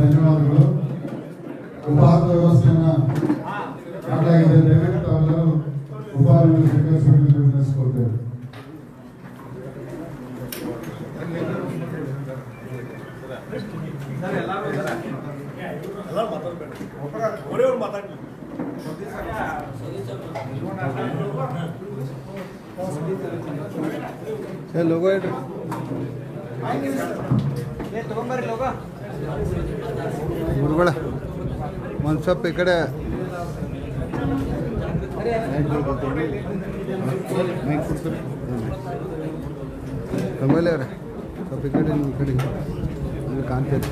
ಧನ್ಯವಾದಗಳು. ಉಪಹಾರ ವ್ಯವಸ್ಥೆಯನ್ನು ಮಾಡಲಾಗಿದೆ. ದಯವಿಟ್ಟು ತಾವೆಲ್ಲರೂ ಉಪಹಾರವನ್ನು ಸ್ವೀಕರಿಸಬೇಕೆಂದು ವಿನಂತಿಸಿಕೊಳ್ತೇವೆ. लोगो ಗುರುಗಳ ಒಂದು ಸ್ವಲ್ಪ ಈ ಕಡೆ ರಂಗೋಲಿ ಅವ್ರೆ ಸ್ವಲ್ಪ ಈ ಕಡೆ ಈ ಕಡೆ ಕಾಣ್ತೈತೆ.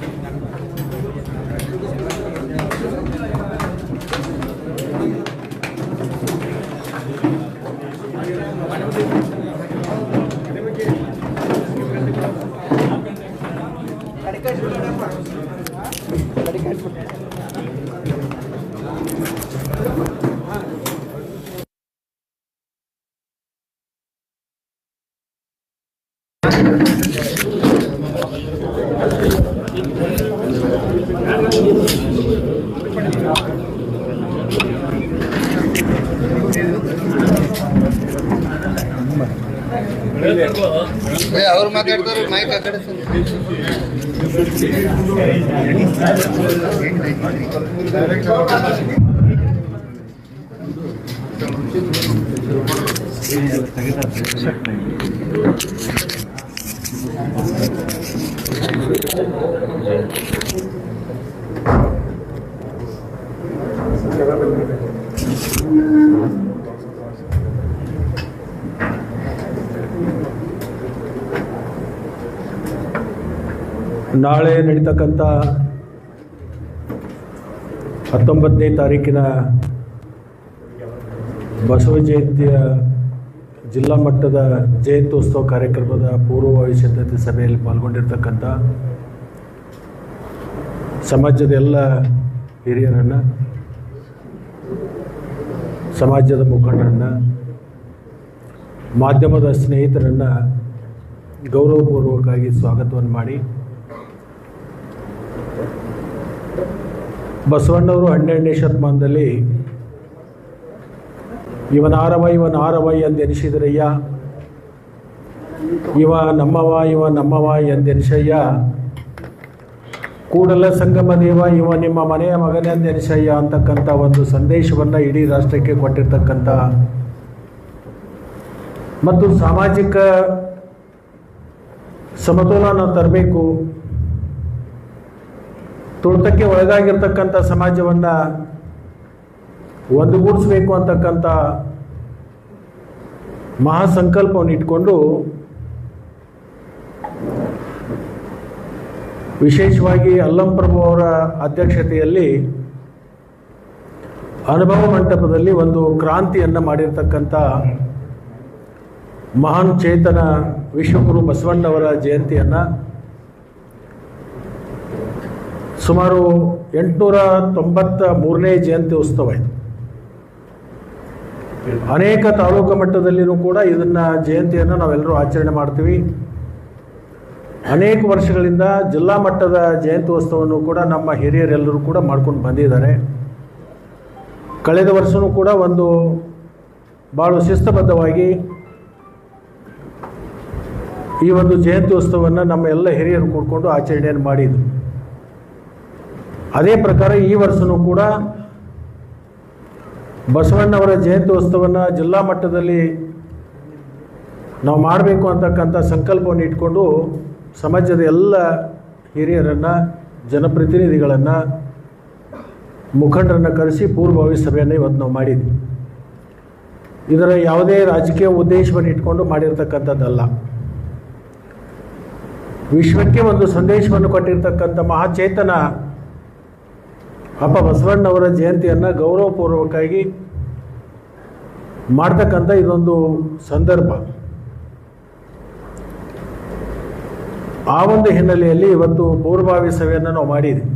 ಅವ್ರು ಮಾತಾಡ್ತಾರೆ ಮೈಕ್ ಆ ಕಡೆ ನಾಳೆ ನಡೀತಕ್ಕಂಥ 19ನೇ ತಾರೀಕಿನ ಬಸವ ಜಯಂತಿಯ ಜಿಲ್ಲಾ ಮಟ್ಟದ ಜಯಂತ್ಯೋತ್ಸವ ಕಾರ್ಯಕ್ರಮದ ಪೂರ್ವಭಾವಿ ಸಿದ್ಧತೆ ಸಭೆಯಲ್ಲಿ ಪಾಲ್ಗೊಂಡಿರ್ತಕ್ಕಂಥ ಸಮಾಜದ ಎಲ್ಲ ಹಿರಿಯರನ್ನು, ಸಮಾಜದ ಮುಖಂಡರನ್ನು, ಮಾಧ್ಯಮದ ಸ್ನೇಹಿತರನ್ನು ಗೌರವಪೂರ್ವಕವಾಗಿ ಸ್ವಾಗತವನ್ನು ಮಾಡಿ ಬಸವಣ್ಣವರು 12ನೇ ಶತಮಾನದಲ್ಲಿ ಇವನಾರವ ಎಂದೆನಿಸಿದರಯ್ಯ, ಇವ ನಮ್ಮವ ಎಂದೆನಿಸಯ್ಯ, ಕೂಡಲ ಸಂಗಮ ದೇವ ಇವ ನಿಮ್ಮ ಮನೆಯ ಮಗನೆಂದೆನಿಸಯ್ಯ ಅಂತಕ್ಕಂಥ ಒಂದು ಸಂದೇಶವನ್ನು ಇಡೀ ರಾಷ್ಟ್ರಕ್ಕೆ ಕೊಟ್ಟಿರ್ತಕ್ಕಂಥ ಮತ್ತು ಸಾಮಾಜಿಕ ಸಮತೋಲನ ತರಬೇಕು, ತುಳಿತಕ್ಕೆ ಒಳಗಾಗಿರ್ತಕ್ಕಂಥ ಸಮಾಜವನ್ನು ಒಂದುಗೂಡಿಸಬೇಕು ಅಂತಕ್ಕಂಥ ಮಹಾಸಂಕಲ್ಪವನ್ನು ಇಟ್ಕೊಂಡು ವಿಶೇಷವಾಗಿ ಅಲ್ಲಂಪ್ರಭು ಅವರ ಅಧ್ಯಕ್ಷತೆಯಲ್ಲಿ ಅನುಭವ ಮಂಟಪದಲ್ಲಿ ಒಂದು ಕ್ರಾಂತಿಯನ್ನು ಮಾಡಿರ್ತಕ್ಕಂಥ ಮಹಾನ್ ಚೇತನ ವಿಶ್ವಗುರು ಬಸವಣ್ಣವರ ಜಯಂತಿಯನ್ನು ಸುಮಾರು 893ನೇ ಜಯಂತಿ ಉತ್ಸವ ಇದು. ಅನೇಕ ತಾಲೂಕು ಮಟ್ಟದಲ್ಲಿಯೂ ಕೂಡ ಇದನ್ನು ಜಯಂತಿಯನ್ನು ನಾವೆಲ್ಲರೂ ಆಚರಣೆ ಮಾಡ್ತೀವಿ. ಅನೇಕ ವರ್ಷಗಳಿಂದ ಜಿಲ್ಲಾ ಮಟ್ಟದ ಜಯಂತ್ಯೋತ್ಸವವನ್ನು ಕೂಡ ನಮ್ಮ ಹಿರಿಯರೆಲ್ಲರೂ ಕೂಡ ಮಾಡ್ಕೊಂಡು ಬಂದಿದ್ದಾರೆ. ಕಳೆದ ವರ್ಷವೂ ಕೂಡ ಒಂದು ಭಾಳ ಶಿಸ್ತಬದ್ಧವಾಗಿ ಈ ಒಂದು ಜಯಂತ್ಯೋತ್ಸವವನ್ನು ನಮ್ಮ ಎಲ್ಲ ಹಿರಿಯರು ಕೂಡಿಕೊಂಡು ಆಚರಣೆಯನ್ನು ಮಾಡಿದರು. ಅದೇ ಪ್ರಕಾರ ಈ ವರ್ಷವೂ ಕೂಡ ಬಸವಣ್ಣವರ ಜಯಂತ್ಯೋತ್ಸವವನ್ನು ಜಿಲ್ಲಾ ಮಟ್ಟದಲ್ಲಿ ನಾವು ಮಾಡಬೇಕು ಅಂತಕ್ಕಂಥ ಸಂಕಲ್ಪವನ್ನು ಇಟ್ಕೊಂಡು ಸಮಾಜದ ಎಲ್ಲ ಹಿರಿಯರನ್ನು, ಜನಪ್ರತಿನಿಧಿಗಳನ್ನು, ಮುಖಂಡರನ್ನು ಕರೆಸಿ ಪೂರ್ವಭಾವಿ ಸಭೆಯನ್ನು ಇವತ್ತು ನಾವು ಮಾಡಿದ್ವಿ. ಇದರ ಯಾವುದೇ ರಾಜಕೀಯ ಉದ್ದೇಶವನ್ನು ಇಟ್ಕೊಂಡು ಮಾಡಿರ್ತಕ್ಕಂಥದ್ದಲ್ಲ. ವಿಶ್ವಕ್ಕೆ ಒಂದು ಸಂದೇಶವನ್ನು ಕೊಟ್ಟಿರ್ತಕ್ಕಂಥ ಮಹಾಚೇತನ ಅಪ್ಪ ಬಸವಣ್ಣವರ ಜಯಂತಿಯನ್ನು ಗೌರವಪೂರ್ವಕವಾಗಿ ಮಾಡ್ತಕ್ಕಂಥ ಇದೊಂದು ಸಂದರ್ಭ. ಆ ಒಂದು ಹಿನ್ನೆಲೆಯಲ್ಲಿ ಇವತ್ತು ಪೂರ್ವಭಾವಿ ಸಭೆಯನ್ನು ನಾವು ಮಾಡಿದ್ವಿ.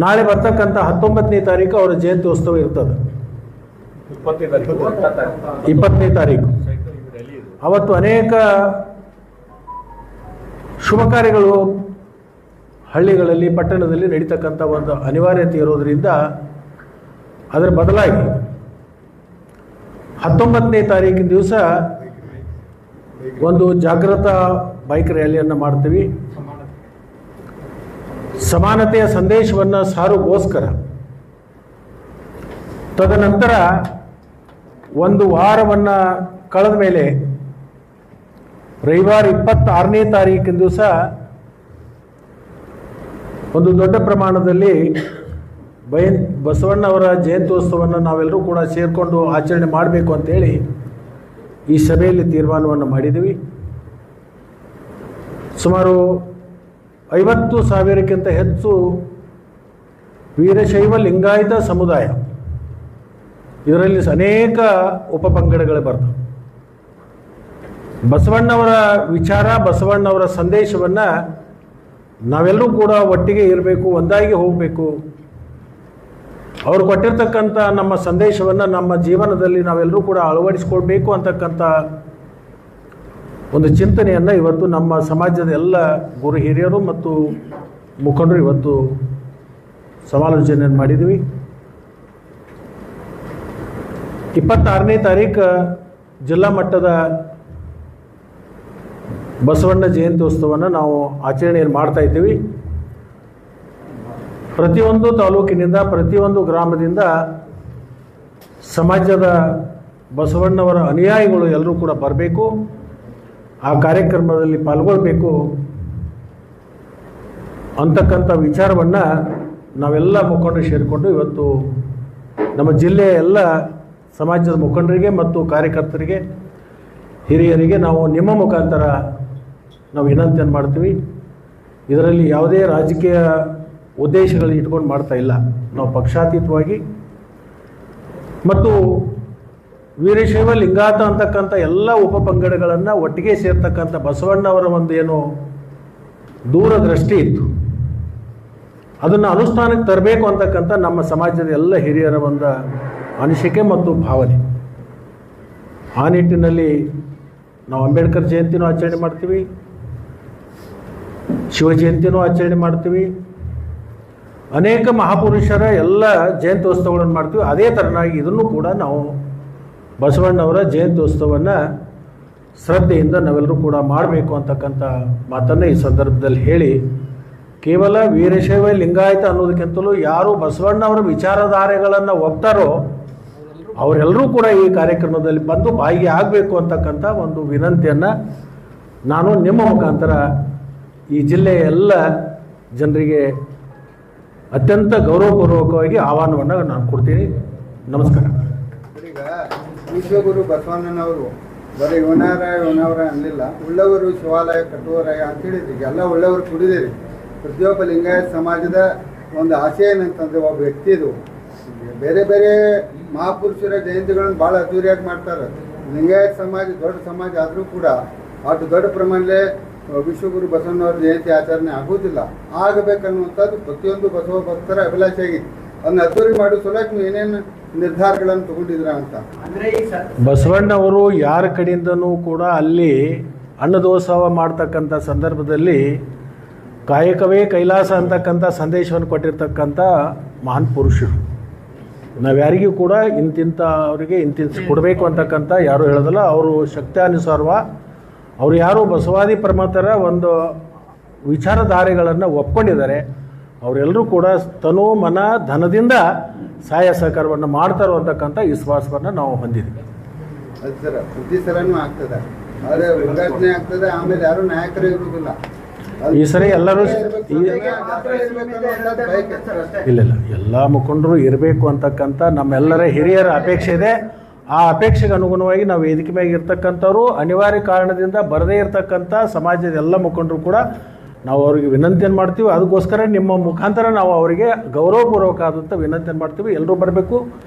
ನಾಳೆ ಬರ್ತಕ್ಕಂಥ 19ನೇ ತಾರೀಕು ಅವರ ಜಯಂತ್ಯೋತ್ಸವ ಇರ್ತದೆ. 20ನೇ ತಾರೀಕು ಅವತ್ತು ಅನೇಕ ಶುಭ ಕಾರ್ಯಗಳು ಹಳ್ಳಿಗಳಲ್ಲಿ ಪಟ್ಟಣದಲ್ಲಿ ನಡೀತಕ್ಕಂಥ ಒಂದು ಅನಿವಾರ್ಯತೆ ಇರೋದರಿಂದ ಅದರ ಬದಲಾಗಿ 19ನೇ ತಾರೀಕಿನ ದಿವಸ ಒಂದು ಜಾಗೃತ ಬೈಕ್ ರ್ಯಾಲಿಯನ್ನು ಮಾಡ್ತೀವಿ. ಸಮಾನತೆಯ ಸಂದೇಶವನ್ನು ಸಾರುಗೋಸ್ಕರ. ತದನಂತರ ಒಂದು ವಾರವನ್ನು ಕಳೆದ ಮೇಲೆ ರವಿವಾರ 26ನೇ ತಾರೀಕಿನ ದಿವಸ ಒಂದು ದೊಡ್ಡ ಪ್ರಮಾಣದಲ್ಲಿ ಬಸವಣ್ಣವರ ಜಯಂತ್ಯೋತ್ಸವವನ್ನು ನಾವೆಲ್ಲರೂ ಕೂಡ ಸೇರಿಕೊಂಡು ಆಚರಣೆ ಮಾಡಬೇಕು ಅಂತೇಳಿ ಈ ಸಭೆಯಲ್ಲಿ ತೀರ್ಮಾನವನ್ನು ಮಾಡಿದ್ದೀವಿ. ಸುಮಾರು 50,000ಕ್ಕಿಂತ ಹೆಚ್ಚು ವೀರಶೈವ ಲಿಂಗಾಯತ ಸಮುದಾಯ, ಇದರಲ್ಲಿ ಅನೇಕ ಉಪಪಂಗಡಗಳು ಬರ್ತವೆ. ಬಸವಣ್ಣವರ ವಿಚಾರ, ಬಸವಣ್ಣವರ ಸಂದೇಶವನ್ನು ನಾವೆಲ್ಲರೂ ಕೂಡ ಒಟ್ಟಿಗೆ ಇರಬೇಕು, ಒಂದಾಗಿ ಹೋಗಬೇಕು. ಅವರು ಕೊಟ್ಟಿರ್ತಕ್ಕಂಥ ನಮ್ಮ ಸಂದೇಶವನ್ನು ನಮ್ಮ ಜೀವನದಲ್ಲಿ ನಾವೆಲ್ಲರೂ ಕೂಡ ಅಳವಡಿಸಿಕೊಳ್ಬೇಕು ಅಂತಕ್ಕಂಥ ಒಂದು ಚಿಂತನೆಯನ್ನು ಇವತ್ತು ನಮ್ಮ ಸಮಾಜದ ಎಲ್ಲ ಗುರು ಹಿರಿಯರು ಮತ್ತು ಮುಖಂಡರು ಇವತ್ತು ಸಮಾಲೋಚನೆಯನ್ನು ಮಾಡಿದ್ವಿ. 26ನೇ ತಾರೀಕು ಜಿಲ್ಲಾ ಮಟ್ಟದ ಬಸವಣ್ಣ ಜಯಂತ್ಯೋತ್ಸವವನ್ನು ನಾವು ಆಚರಣೆಯನ್ನು ಮಾಡ್ತಾ ಇದ್ದೀವಿ. ಪ್ರತಿಯೊಂದು ತಾಲೂಕಿನಿಂದ, ಪ್ರತಿಯೊಂದು ಗ್ರಾಮದಿಂದ ಸಮಾಜದ ಬಸವಣ್ಣವರ ಅನುಯಾಯಿಗಳು ಎಲ್ಲರೂ ಕೂಡ ಬರಬೇಕು, ಆ ಕಾರ್ಯಕ್ರಮದಲ್ಲಿ ಪಾಲ್ಗೊಳ್ಬೇಕು ಅಂತಕ್ಕಂಥ ವಿಚಾರವನ್ನು ನಾವೆಲ್ಲ ಮುಖಂಡರು ಸೇರಿಕೊಂಡು ಇವತ್ತು ನಮ್ಮ ಜಿಲ್ಲೆಯ ಎಲ್ಲ ಸಮಾಜದ ಮುಖಂಡರಿಗೆ ಮತ್ತು ಕಾರ್ಯಕರ್ತರಿಗೆ, ಹಿರಿಯರಿಗೆ ನಾವು ನಿಮ್ಮ ಮುಖಾಂತರ ನಾವು ವಿನಂತಿಯನ್ನು ಮಾಡ್ತೀವಿ. ಇದರಲ್ಲಿ ಯಾವುದೇ ರಾಜಕೀಯ ಉದ್ದೇಶಗಳು ಇಟ್ಕೊಂಡು ಮಾಡ್ತಾ ಇಲ್ಲ. ನಾವು ಪಕ್ಷಾತೀತವಾಗಿ ಮತ್ತು ವೀರಶೈವ ಲಿಂಗಾಯತ ಅಂತಕ್ಕಂಥ ಎಲ್ಲ ಉಪಪಂಗಡಗಳನ್ನು ಒಟ್ಟಿಗೆ ಸೇರ್ತಕ್ಕಂಥ ಬಸವಣ್ಣವರ ಒಂದು ಏನು ದೂರದೃಷ್ಟಿ ಇತ್ತು, ಅದನ್ನು ಅನುಷ್ಠಾನಕ್ಕೆ ತರಬೇಕು ಅಂತಕ್ಕಂಥ ನಮ್ಮ ಸಮಾಜದ ಎಲ್ಲ ಹಿರಿಯರ ಒಂದು ಅನಿಸಿಕೆ ಮತ್ತು ಭಾವನೆ. ಆ ನಿಟ್ಟಿನಲ್ಲಿ ನಾವು ಅಂಬೇಡ್ಕರ್ ಜಯಂತಿನೂ ಆಚರಣೆ ಮಾಡ್ತೀವಿ, ಶಿವ ಜಯಂತಿನೂ ಆಚರಣೆ ಮಾಡ್ತೀವಿ, ಅನೇಕ ಮಹಾಪುರುಷರ ಎಲ್ಲ ಜಯಂತ್ಯೋತ್ಸವಗಳನ್ನು ಮಾಡ್ತೀವಿ. ಅದೇ ಥರನಾಗಿ ಇದನ್ನು ಕೂಡ ನಾವು ಬಸವಣ್ಣವರ ಜಯಂತ್ಯೋತ್ಸವವನ್ನು ಶ್ರದ್ಧೆಯಿಂದ ನಾವೆಲ್ಲರೂ ಕೂಡ ಮಾಡಬೇಕು ಅಂತಕ್ಕಂಥ ಮಾತನ್ನು ಈ ಸಂದರ್ಭದಲ್ಲಿ ಹೇಳಿ, ಕೇವಲ ವೀರಶೈವ ಲಿಂಗಾಯತ ಅನ್ನೋದಕ್ಕಿಂತಲೂ ಯಾರು ಬಸವಣ್ಣವರ ವಿಚಾರಧಾರೆಗಳನ್ನು ಒಪ್ತಾರೋ ಅವರೆಲ್ಲರೂ ಕೂಡ ಈ ಕಾರ್ಯಕ್ರಮದಲ್ಲಿ ಬಂದು ಭಾಗಿಯಾಗಬೇಕು ಅಂತಕ್ಕಂಥ ಒಂದು ವಿನಂತಿಯನ್ನು ನಾನು ನಿಮ್ಮ ಮುಖಾಂತರ ಈ ಜಿಲ್ಲೆಯ ಎಲ್ಲ ಜನರಿಗೆ ಅತ್ಯಂತ ಗೌರವಪೂರ್ವಕವಾಗಿ ಆಹ್ವಾನವನ್ನು ನಾನು ಕೊಡ್ತೀನಿ. ನಮಸ್ಕಾರ. ಈಗ ವಿಶ್ವಗುರು ಬಸವಣ್ಣನವರು ಬರೀ ಇವನವರ ಅನ್ನಲಿಲ್ಲ, ಉಳ್ಳವರು ಶಿವಾಲಯ ಕಟ್ಟುವರಾಯ ಅಂತ ಹೇಳಿದ್ರಿ. ಎಲ್ಲ ಉಳ್ಳವರು ಕುಡಿದಿರಿ. ಪ್ರತಿಯೊಬ್ಬ ಲಿಂಗಾಯತ ಸಮಾಜದ ಒಂದು ಆಶಯ ಏನಂತಂದರೆ, ಒಬ್ಬ ವ್ಯಕ್ತಿದು ಬೇರೆ ಬೇರೆ ಮಹಾಪುರುಷರ ಜಯಂತಿಗಳನ್ನು ಭಾಳ ಅದ್ದೂರಿಯಾಗಿ ಮಾಡ್ತಾರೆ. ಲಿಂಗಾಯತ ಸಮಾಜ ದೊಡ್ಡ ಸಮಾಜ ಆದರೂ ಕೂಡ ಅಷ್ಟು ದೊಡ್ಡ ಪ್ರಮಾಣದಲ್ಲಿ ವಿಶ್ವಗುರು ಬಸವಣ್ಣವ್ರ ಜಯಂತಿ ಆಚರಣೆ ಆಗೋದಿಲ್ಲ. ಆಗಬೇಕನ್ನುವಂಥದ್ದು ಪ್ರತಿಯೊಂದು ಬಸವ ಭಕ್ತರ ಅಭಿಲಾಷೆ ಆಗಿತ್ತು. ಅದನ್ನ ಅದ್ದೂರಿ ಮಾಡೋ ಸಲುವಾಗಿ ನೀವು ಏನೇನು ನಿರ್ಧಾರಗಳನ್ನು ತಗೊಂಡಿದ್ರ ಅಂತ. ಬಸವಣ್ಣವರು ಯಾರ ಕಡೆಯಿಂದನೂ ಕೂಡ ಅಲ್ಲಿ ಅನ್ನದೋತ್ಸವ ಮಾಡ್ತಕ್ಕಂಥ ಸಂದರ್ಭದಲ್ಲಿ ಕಾಯಕವೇ ಕೈಲಾಸ ಅಂತಕ್ಕಂಥ ಸಂದೇಶವನ್ನು ಕೊಟ್ಟಿರ್ತಕ್ಕಂಥ ಮಹಾನ್ ಪುರುಷರು. ನಾವು ಯಾರಿಗೂ ಕೂಡ ಇಂತಿಂಥ ಅವರಿಗೆ ಇಂತಿಂತ ಕೊಡಬೇಕು ಅಂತಕ್ಕಂಥ ಯಾರೂ ಹೇಳೋದಿಲ್ಲ. ಅವರು ಶಕ್ತ್ಯಾನುಸಾರವ ಅವರು ಯಾರು ಬಸವಾದಿ ಪ್ರಮಥರ ಒಂದು ವಿಚಾರಧಾರೆಗಳನ್ನು ಒಪ್ಕೊಂಡಿದ್ದಾರೆ. ಅವರೆಲ್ಲರೂ ಕೂಡ ತನು ಮನ ಧನದಿಂದ ಸಹಾಯ ಸಹಕಾರವನ್ನು ಮಾಡ್ತಾರೋ ಅಂತಕ್ಕಂಥ ವಿಶ್ವಾಸವನ್ನು ನಾವು ಹೊಂದಿದ್ವಿ. ಅದು ಸರ ಪ್ರತಿ ಸಲನೂ ಆಗ್ತದೆ, ಆದರೆ ಉದ್ಘಾಟನೆ ಆಗ್ತದೆ, ಆಮೇಲೆ ಯಾರು ನಾಯಕರು ಇರುವುದಿಲ್ಲ. ಈ ಸರಿ ಎಲ್ಲರೂ ಇಲ್ಲ ಎಲ್ಲ ಮುಖಂಡರು ಇರಬೇಕು ಅಂತಕ್ಕಂಥ ನಮ್ಮೆಲ್ಲರ ಹಿರಿಯರ ಅಪೇಕ್ಷೆ ಇದೆ. ಆ ಅಪೇಕ್ಷೆಗೆ ಅನುಗುಣವಾಗಿ ನಾವು ವೇದಿಕೆ ಮೇಲೆ ಇರ್ತಕ್ಕಂಥವ್ರು ಅನಿವಾರ್ಯ ಕಾರಣದಿಂದ ಬರದೇ ಇರತಕ್ಕಂಥ ಸಮಾಜದ ಎಲ್ಲ ಮುಖಂಡರು ಕೂಡ ನಾವು ಅವರಿಗೆ ವಿನಂತಿಯನ್ನು ಮಾಡ್ತೀವಿ. ಅದಕ್ಕೋಸ್ಕರ ನಿಮ್ಮ ಮುಖಾಂತರ ನಾವು ಅವರಿಗೆ ಗೌರವಪೂರ್ವಕ ಆದಂಥ ವಿನಂತಿಯನ್ನು ಮಾಡ್ತೀವಿ. ಎಲ್ಲರೂ ಬರಬೇಕು,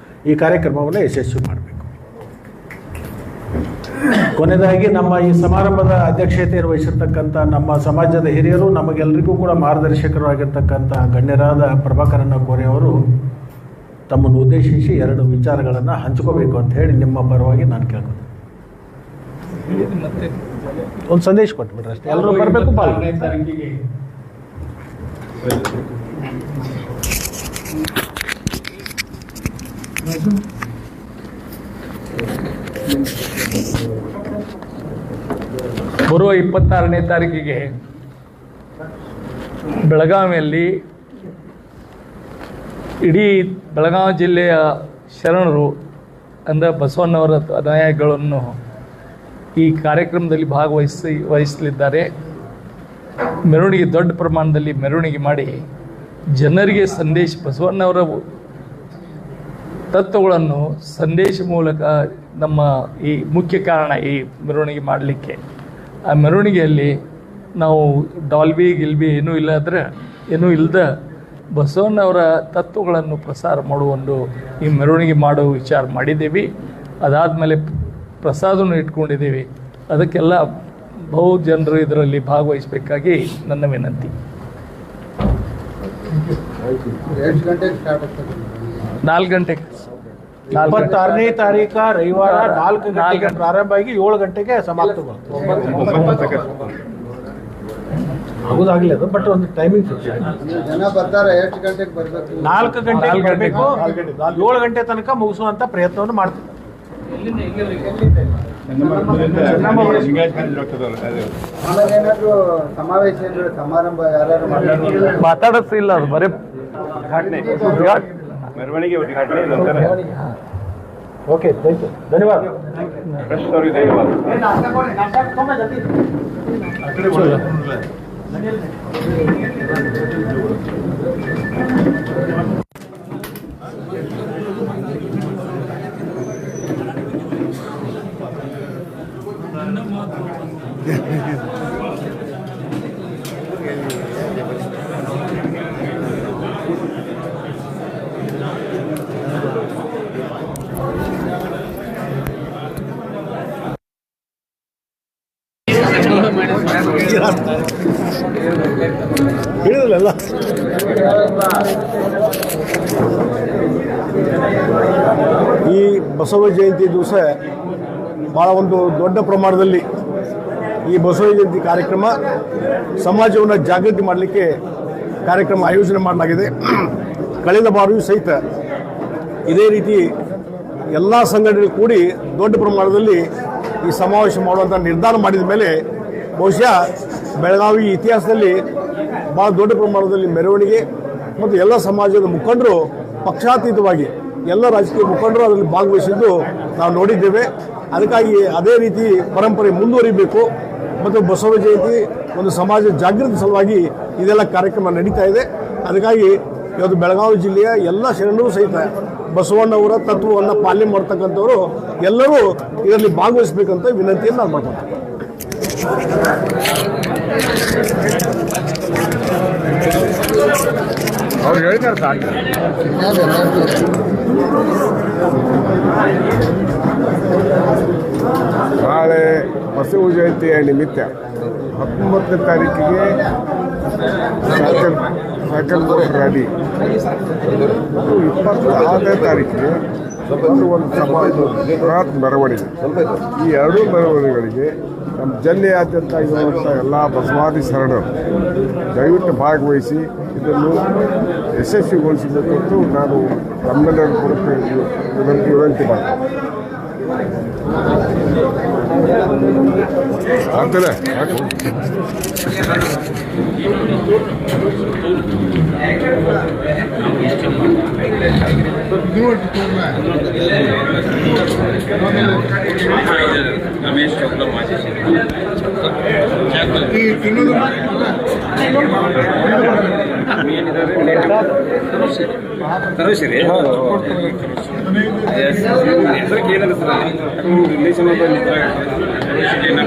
ಈ ಕಾರ್ಯಕ್ರಮವನ್ನು ಯಶಸ್ವಿ ಮಾಡಬೇಕು. ಕೊನೆಯದಾಗಿ ನಮ್ಮ ಈ ಸಮಾರಂಭದ ಅಧ್ಯಕ್ಷತೆಯನ್ನು ವಹಿಸಿರ್ತಕ್ಕಂಥ ನಮ್ಮ ಸಮಾಜದ ಹಿರಿಯರು, ನಮಗೆಲ್ಲರಿಗೂ ಕೂಡ ಮಾರ್ಗದರ್ಶಕರಾಗಿರ್ತಕ್ಕಂಥ ಗಣ್ಯರಾದ ಪ್ರಭಾಕರಣ್ಣ ಕೋರೆ ಅವರು ತಮ್ಮನ್ನು ಉದ್ದೇಶಿಸಿ 2 ವಿಚಾರಗಳನ್ನು ಹಂಚ್ಕೋಬೇಕು ಅಂತ ಹೇಳಿ ನಿಮ್ಮ ಪರವಾಗಿ ನಾನು ಕೇಳ್ಕೊತೀನಿ. ಮತ್ತೆ ಒಂದು ಸಂದೇಶ ಕೊಟ್ಬಿಟ್ರೆ ಅಷ್ಟೇ, ಎಲ್ಲರೂ ಬರಬೇಕು ಪಾಲ್ಗೊಳ್ಳಿ. 26ನೇ ತಾರೀಕಿಗೆ ಬರುವ 26ನೇ ತಾರೀಕಿಗೆ ಬೆಳಗಾವಿಯಲ್ಲಿ ಇಡೀ ಬೆಳಗಾವಿ ಜಿಲ್ಲೆಯ ಶರಣರು ಅಂದರೆ ಬಸವಣ್ಣವರ ಅನುಯಾಯಿಗಳನ್ನು ಈ ಕಾರ್ಯಕ್ರಮದಲ್ಲಿ ವಹಿಸಲಿದ್ದಾರೆ. ಮೆರವಣಿಗೆ ದೊಡ್ಡ ಪ್ರಮಾಣದಲ್ಲಿ ಮೆರವಣಿಗೆ ಮಾಡಿ ಜನರಿಗೆ ಬಸವಣ್ಣವರ ತತ್ವಗಳನ್ನು ಸಂದೇಶ ಮೂಲಕ ನಮ್ಮ ಈ ಮುಖ್ಯ ಕಾರಣ ಈ ಮೆರವಣಿಗೆ ಮಾಡಲಿಕ್ಕೆ. ಆ ಮೆರವಣಿಗೆಯಲ್ಲಿ ನಾವು ಡಾಲ್ಬಿ ಗಿಲ್ಬಿ ಏನೂ ಇಲ್ಲದ ಬಸವಣ್ಣವರ ತತ್ವಗಳನ್ನು ಪ್ರಸಾರ ಮಾಡುವ ಈ ಮೆರವಣಿಗೆ ಮಾಡೋ ವಿಚಾರ ಮಾಡಿದ್ದೀವಿ. ಅದಾದಮೇಲೆ ಪ್ರಸಾದವನ್ನು ಇಟ್ಕೊಂಡಿದ್ದೀವಿ. ಅದಕ್ಕೆಲ್ಲ ಬಹು ಜನರು ಇದರಲ್ಲಿ ಭಾಗವಹಿಸಬೇಕಾಗಿ ನನ್ನ ವಿನಂತಿ. ಎಷ್ಟು ಗಂಟೆಗೆ ಸ್ಟಾರ್ಟ್ ಆಗ್ತದೆ? 4 ಗಂಟೆಗೆ 26ನೇ ತಾರೀಕ ರವಿವಾರ 4 ಗಂಟೆಗೆ ಪ್ರಾರಂಭ ಆಗಿ 7 ಗಂಟೆಗೆ ಸಮಾಪ್ತಗೊಳ್ಳುತ್ತೆ. ಆಗೋದಾಗಲಿ ಅದು, ಬಟ್ ಒಂದು ಟೈಮಿಂಗ್ ಫಿಕ್ಸ್ ಆಗಿದೆ. ಜನ ಬರ್ತಾರೆ, ಎಷ್ಟು ಗಂಟೆಗೆ ಬರಬೇಕು? 4 ಗಂಟೆಗೆ ಬರಬೇಕು, 7 ಗಂಟೆ ತನಕ ಮುಗಿಸುವಂತ ಪ್ರಯತ್ನವನ್ನು ಮಾಡ್ತೀವಿ. ಆಮೇಲೆ ಏನಾದ್ರು ಸಮಾವೇಶ ಸಮಾರಂಭ ಯಾರು ಮಾತಾಡೋದಿಲ್ಲ, ಅದು ಬರೀ ಮೆರವಣಿಗೆ ಉದ್ಘಾಟನೆ. ಓಕೆ, ಥ್ಯಾಂಕ್ ಯು, ಧನ್ಯವಾದ. ಹೇಳಿದ್ರಲ್ಲ, ಈ ಬಸವ ಜಯಂತಿ ದಿವಸ ಭಾಳ ಒಂದು ದೊಡ್ಡ ಪ್ರಮಾಣದಲ್ಲಿ ಈ ಬಸವ ಜಯಂತಿ ಕಾರ್ಯಕ್ರಮ ಸಮಾಜವನ್ನು ಜಾಗೃತಿ ಮಾಡಲಿಕ್ಕೆ ಕಾರ್ಯಕ್ರಮ ಆಯೋಜನೆ ಮಾಡಲಾಗಿದೆ. ಕಳೆದ ಬಾರಿಯೂ ಸಹಿತ ಇದೇ ರೀತಿ ಎಲ್ಲ ಸಂಘಟನೆಗಳು ಕೂಡಿ ದೊಡ್ಡ ಪ್ರಮಾಣದಲ್ಲಿ ಈ ಸಮಾವೇಶ ಮಾಡುವಂಥ ನಿರ್ಧಾರ ಮಾಡಿದ ಮೇಲೆ ಬಹುಶಃ ಬೆಳಗಾವಿ ಇತಿಹಾಸದಲ್ಲಿ ಭಾಳ ದೊಡ್ಡ ಪ್ರಮಾಣದಲ್ಲಿ ಮೆರವಣಿಗೆ ಮತ್ತು ಎಲ್ಲ ಸಮಾಜದ ಮುಖಂಡರು ಪಕ್ಷಾತೀತವಾಗಿ ಎಲ್ಲ ರಾಜಕೀಯ ಮುಖಂಡರು ಅದರಲ್ಲಿ ಭಾಗವಹಿಸಿದ್ದು ನಾವು ನೋಡಿದ್ದೇವೆ. ಅದಕ್ಕಾಗಿ ಅದೇ ರೀತಿ ಪರಂಪರೆ ಮುಂದುವರಿಬೇಕು ಮತ್ತು ಬಸವ ಜಯಂತಿ ಒಂದು ಸಮಾಜ ಜಾಗೃತಿ ಸಲುವಾಗಿ ಇದೆಲ್ಲ ಕಾರ್ಯಕ್ರಮ ನಡೀತಾ ಇದೆ. ಅದಕ್ಕಾಗಿ ಇವತ್ತು ಬೆಳಗಾವಿ ಜಿಲ್ಲೆಯ ಎಲ್ಲ ಶರಣರು ಸಹಿತ ಬಸವಣ್ಣವರ ತತ್ವವನ್ನು ಪಾಲನೆ ಮಾಡ್ತಕ್ಕಂಥವರು ಎಲ್ಲರೂ ಇದರಲ್ಲಿ ಭಾಗವಹಿಸಬೇಕಂತ ವಿನಂತಿಯನ್ನು ನಾನು ಮಾಡ್ತೀನಿ. ಅವ್ರು ಹೇಳಿದ್ದಾರೆ ಸಾಕು. ನಾಳೆ ಬಸವ ಜಯಂತಿಯ ನಿಮಿತ್ತ 19ನೇ ತಾರೀಕಿಗೆ ಸೈಕಲ್ ರ್ಯಾಲಿ ಮತ್ತು 26ನೇ ತಾರೀಕಿಗೆ ಒಂದು ಸಮಾಜ ಬೃಹತ್ ಮೆರವಣಿಗೆ. ಈ ಎರಡೂ ಮೆರವಣಿಗೆಗಳಿಗೆ ನಮ್ಮ ಜಿಲ್ಲೆಯಾದ್ಯಂತ ಇರುವಂಥ ಎಲ್ಲ ಬಸವಾದಿ ಶರಣರು ದಯವಿಟ್ಟು ಭಾಗವಹಿಸಿ ಇದನ್ನು ಯಶಸ್ವಿಗೊಳಿಸಬೇಕಂತೂ ನಾನು ನಮ್ಮೆಲ್ಲರ ಕುರಿತು ವಿನಂತಿ ಮಾಡ್ತೀನಿ. ಆಗ್ತದೆ ರಮೇಶ್ ತರುಶ್ರೀ ಹೆಸರಿಗೆ ಏನಲ್ಲ ಸರ್, ರಿಲೇಷನ್ ಏನು